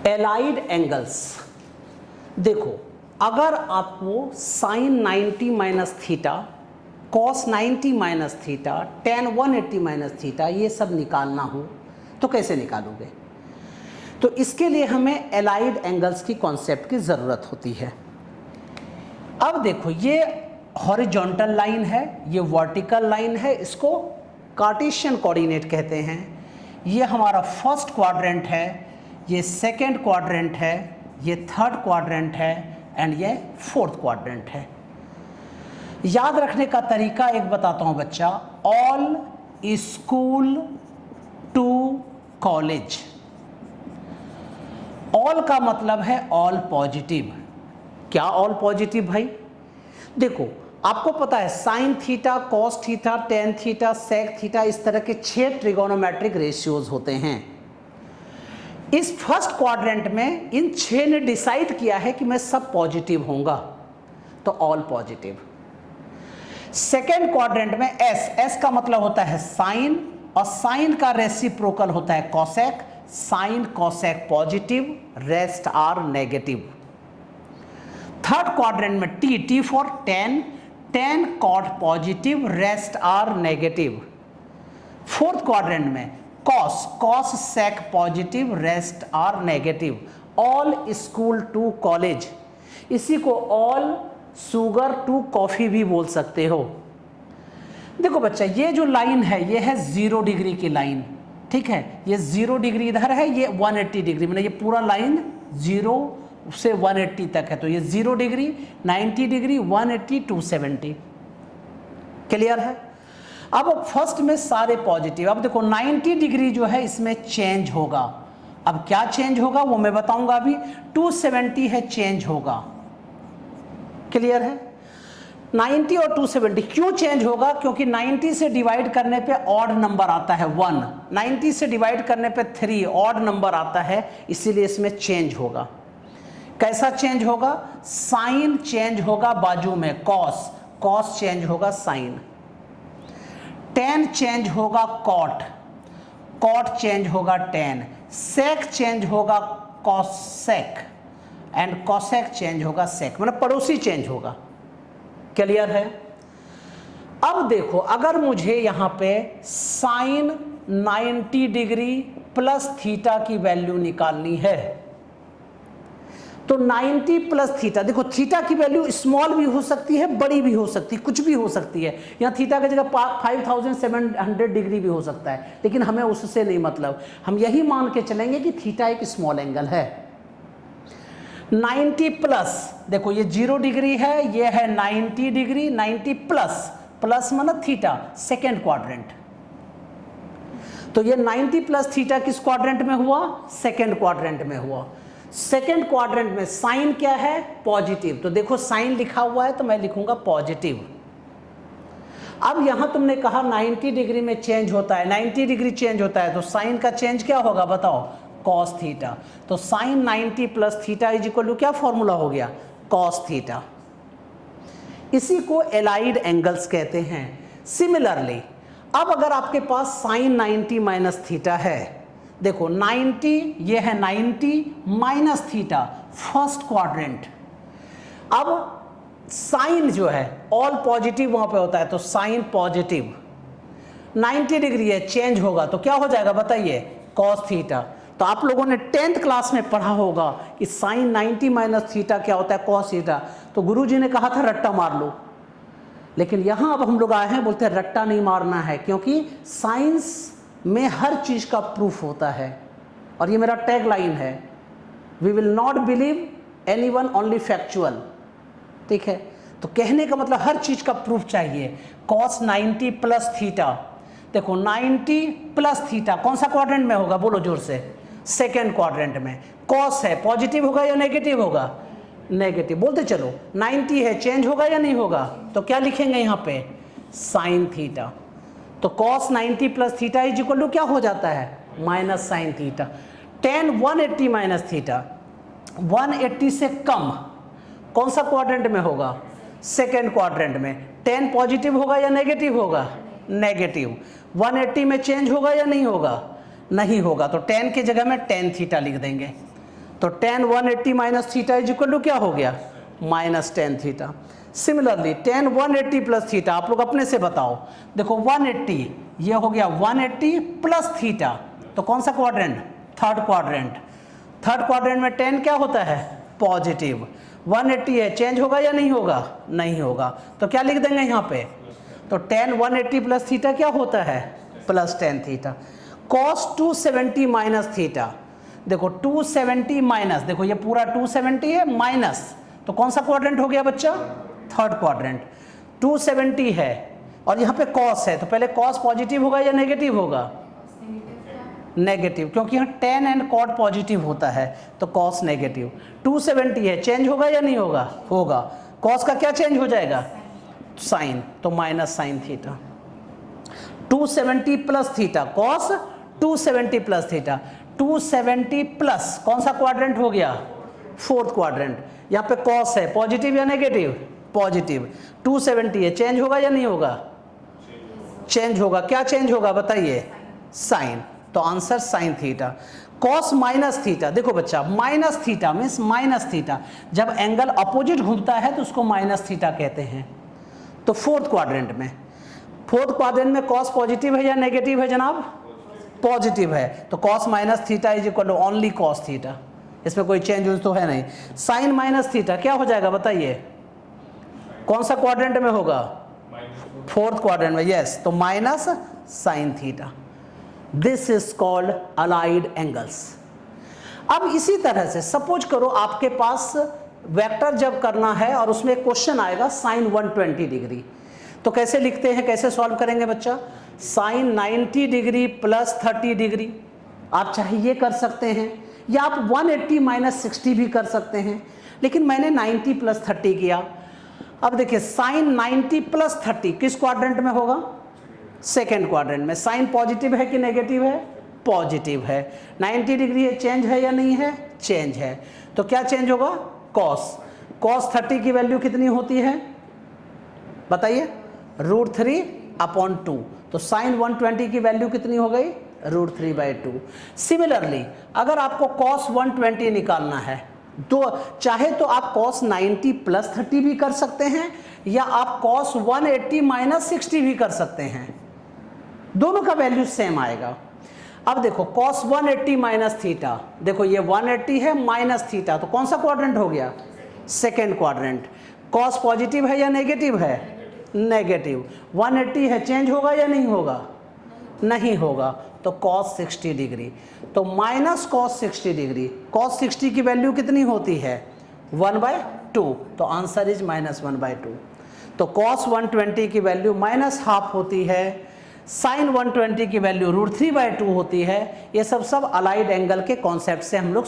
Allied angles. देखो, अगर आपको sine 90 minus theta, cos 90 minus theta, tan 180 minus theta ये सब निकालना हो तो कैसे निकालोगे? तो इसके लिए हमें एलाइड एंगल्स की कॉन्सेप्ट की ज़रूरत होती है। अब देखो, ये हॉरिजॉन्टल लाइन है, ये वर्टिकल लाइन है, इसको कार्टेशियन कोऑर्डिनेट कहते हैं। ये हमारा फर्स्ट क्वाड्रेंट है, ये सेकंड क्वाड्रेंट है, ये थर्ड क्वाड्रेंट है एंड ये फोर्थ क्वाड्रेंट है। याद रखने का तरीका एक बताता हूं बच्चा, all school to college. All का मतलब है ऑल पॉजिटिव। क्या ऑल पॉजिटिव भाई? देखो, आपको पता है sine theta, cos theta, tan theta, sec theta, इस तरह के 6 ट्रिगोनोमेट्रिक रेशियोज होते हैं। इस फर्स्ट क्वाड्रेंट में इन 6 ने डिसाइड किया है कि मैं सब पॉजिटिव होऊंगा, तो ऑल पॉजिटिव। सेकेंड क्वाड्रेंट में एस का मतलब होता है साइन, और साइन का रेसिप्रोकल होता है cosec. Sine cosec positive, rest are negative. Third quadrant में T for tan, tan cot positive, rest are negative. Fourth quadrant में cos sec positive, rest are negative. All school to college, इसी को all sugar to coffee भी बोल सकते हो। देखो बच्चा, ये जो लाइन है ये है 0 डिग्री की लाइन, ठीक है। ये 0 डिग्री इधर है, ये 180 डिग्री, मतलब ये पूरा लाइन 0 से 180 तक है। तो ये 0 डिग्री, 90 डिग्री, 180, 270। क्लियर है? अब फर्स्ट में सारे पॉजिटिव। अब देखो 90 डिग्री जो है इसमें चेंज होगा। अब क्या चेंज होगा वो मैं बताऊंगा अभी। 270 है, चेंज होगा। क्लियर है? 90 और 270 क्यों चेंज होगा? क्योंकि 90 से डिवाइड करने पे ऑड नंबर आता है 1, 90 से डिवाइड करने पे 3 ऑड नंबर आता है, इसीलिए इसमें चेंज होगा। कैसा चेंज होगा? साइन चेंज होगा बाजू में, कॉस चेंज होगा साइन। टेन चेंज होगा कॉट चेंज होगा टेन। सेक चेंज होगा कॉसेक, एंड कॉसेक चेंज होगा सेक, मतलब पड़ोसी चेंज होगा। क्लियर है? अब देखो, अगर मुझे यहां पे साइन 90 डिग्री प्लस थीटा की वैल्यू निकालनी है, तो 90 प्लस थीटा, देखो थीटा की वैल्यू स्मॉल भी हो सकती है, बड़ी भी हो सकती है, कुछ भी हो सकती है। यहाँ थीटा की जगह 5700 डिग्री भी हो सकता है, लेकिन हमें उससे नहीं मतलब। हम यही मान के चलेंगे कि थीटा एक स्मॉल एंगल है। 90 प्लस, देखो ये 0 डिग्री है, ये है 90 डिग्री, 90 प्लस मतलब थीटा, सेकेंड क्वाड्रेंट। तो ये 90 प्लस थीटा किस क्वाड्रेंट में हुआ? सेकेंड क्वाड्रेंट में हुआ। सेकेंड क्वाड्रेंट में साइन क्या है? पॉजिटिव। तो देखो साइन लिखा हुआ है तो मैं लिखूंगा पॉजिटिव। अब यहां तुमने कहा 90 डिग्री में चेंज होता है, 90 डिग्री चेंज होता है, तो साइन का चेंज क्या होगा बताओ? Cos theta. तो sine 90 plus theta is equal to क्या फॉर्मूला हो गया? Cos theta. इसी को एलाइड एंगल्स कहते हैं। सिमिलरली, अब अगर आपके पास साइन 90 माइनस थीटा है, देखो 90, ये है 90 माइनस थीटा, फर्स्ट क्वाड्रेंट। अब साइन जो है ऑल पॉजिटिव वहां पे होता है, तो साइन पॉजिटिव 90 डिग्री है, चेंज होगा तो क्या हो जाएगा बताइए? Cos theta. तो आप लोगों ने 10th क्लास में पढ़ा होगा कि साइन 90 माइनस थीटा क्या होता है? Cos theta. तो गुरुजी ने कहा था रट्टा मार लो, लेकिन यहां अब हम लोग आए हैं, बोलते हैं रट्टा नहीं मारना है, क्योंकि साइंस में हर चीज का प्रूफ होता है। और ये मेरा टैग लाइन है, we will not believe anyone, only factual. ठीक है? तो कहने का मतलब हर चीज का प्रूफ चाहिए। कॉस 90 प्लस थीटा, देखो 90 प्लस थीटा कौन सा क्वाड्रेंट में होगा? बोलो जोर से। सेकेंड क्वाड्रेंट में। कॉस है, पॉजिटिव होगा या नेगेटिव होगा? नेगेटिव। बोलते चलो। 90 है, चेंज होगा या नहीं होगा? तो क्या लिखेंगे यहाँ पे? Sine theta. तो cos 90 plus theta is equal to क्या हो जाता है? Minus sine theta. Tan 180 minus theta, 180 से कम कौन सा क्वाड्रेंट में होगा? सेकेंड क्वाड्रेंट में। टेन पॉजिटिव होगा या नेगेटिव होगा? नेगेटिव। 180 में चेंज होगा या नहीं होगा? नहीं होगा। तो टेन की जगह में टेन थीटा लिख देंगे। तो tan 180 minus theta is equal to क्या हो गया, minus tan theta. Similarly tan 180 plus theta आप लोग अपने से बताओ, देखो 180 ये हो गया 180 प्लस थीटा, तो कौन सा quadrant, third quadrant. Third quadrant में tan क्या होता है, पॉजिटिव। 180 है, चेंज होगा या नहीं होगा, नहीं होगा, तो क्या लिख देंगे यहाँ पे, तो tan 180 प्लस थीटा क्या होता है, plus tan theta. cos 270 minus theta, देखो 270 माइनस, देखो ये पूरा 270 है माइनस, तो कौन सा क्वाड्रेंट हो गया बच्चा, थर्ड क्वाड्रेंट। 270 है और यहाँ पे cos है, तो पहले cos पॉजिटिव होगा या नेगेटिव होगा, नेगेटिव, क्योंकि यहाँ tan एंड cot पॉजिटिव होता है, तो cos नेगेटिव। 270 है, चेंज होगा या नहीं होगा, होगा। cos का क्या चेंज हो जाएगा, साइन, तो minus sine theta. 270 plus theta, cos 270 plus theta, 270 plus कौन सा क्वाड्रेंट हो गया, फोर्थ क्वाड्रेंट। यहाँ पे cos है, पॉजिटिव या नेगेटिव, पॉजिटिव। 270 है, चेंज होगा या नहीं होगा, चेंज होगा। क्या चेंज होगा बताइए, साइन, तो answer sine theta. cos minus theta, देखो बच्चा minus theta means minus theta, जब एंगल अपोजिट घूमता है तो उसको माइनस थीटा कहते हैं। तो फोर्थ क्वाड्रेंट में, फोर्थ क्वाड्रेंट में cos पॉजिटिव है या नेगेटिव है जनाब, पॉजिटिव है, तो cos minus theta is equal to only cos theta, इसमें कोई चेंज तो है नहीं। साइन माइनस थीटा क्या हो जाएगा बताइए, कौन सा क्वाड्रेंट में होगा, फोर्थ क्वाड्रेंट में, यस, तो minus sine theta. This is called allied angles. अब इसी तरह से सपोज करो आपके पास वेक्टर जब करना है और उसमें एक क्वेश्चन आएगा साइन 120 डिग्री, तो कैसे लिखते हैं, कैसे सॉल्व करेंगे बच्चा, साइन 90 डिग्री प्लस 30 डिग्री, आप चाहे ये कर सकते हैं या आप 180 माइनस 60 भी कर सकते हैं, लेकिन मैंने 90 प्लस 30 किया। अब देखिए साइन 90 प्लस 30 किस क्वाड्रेंट में होगा, सेकेंड क्वाड्रेंट में। साइन पॉजिटिव है कि नेगेटिव है, पॉजिटिव है। 90 डिग्री है, चेंज है या नहीं है, चेंज है, तो क्या चेंज होगा, cos 30 की वैल्यू कितनी होती है बताइए, √3/2, तो साइन 120 की वैल्यू कितनी हो गई, √3/2। सिमिलरली अगर आपको cos 120 निकालना है तो चाहे तो आप cos 90 प्लस 30 भी कर सकते हैं या आप cos 180 माइनस 60 भी कर सकते हैं, दोनों का वैल्यू सेम आएगा। अब देखो cos 180 माइनस थीटा, देखो ये 180 है माइनस थीटा, तो कौन सा क्वाड्रेंट हो गया, सेकेंड क्वाड्रेंट। cos पॉजिटिव है या नेगेटिव है, नेगेटिव। 180 है, चेंज होगा या नहीं होगा, नहीं होगा, तो cos 60 डिग्री, तो माइनस cos 60 डिग्री। cos 60 की वैल्यू कितनी होती है, 1/2, तो आंसर इज -1/2। तो cos 120 की वैल्यू -½ होती है, साइन 120 की वैल्यू √3/2 होती है। ये सब अलाइड एंगल के कॉन्सेप्ट से हम लोग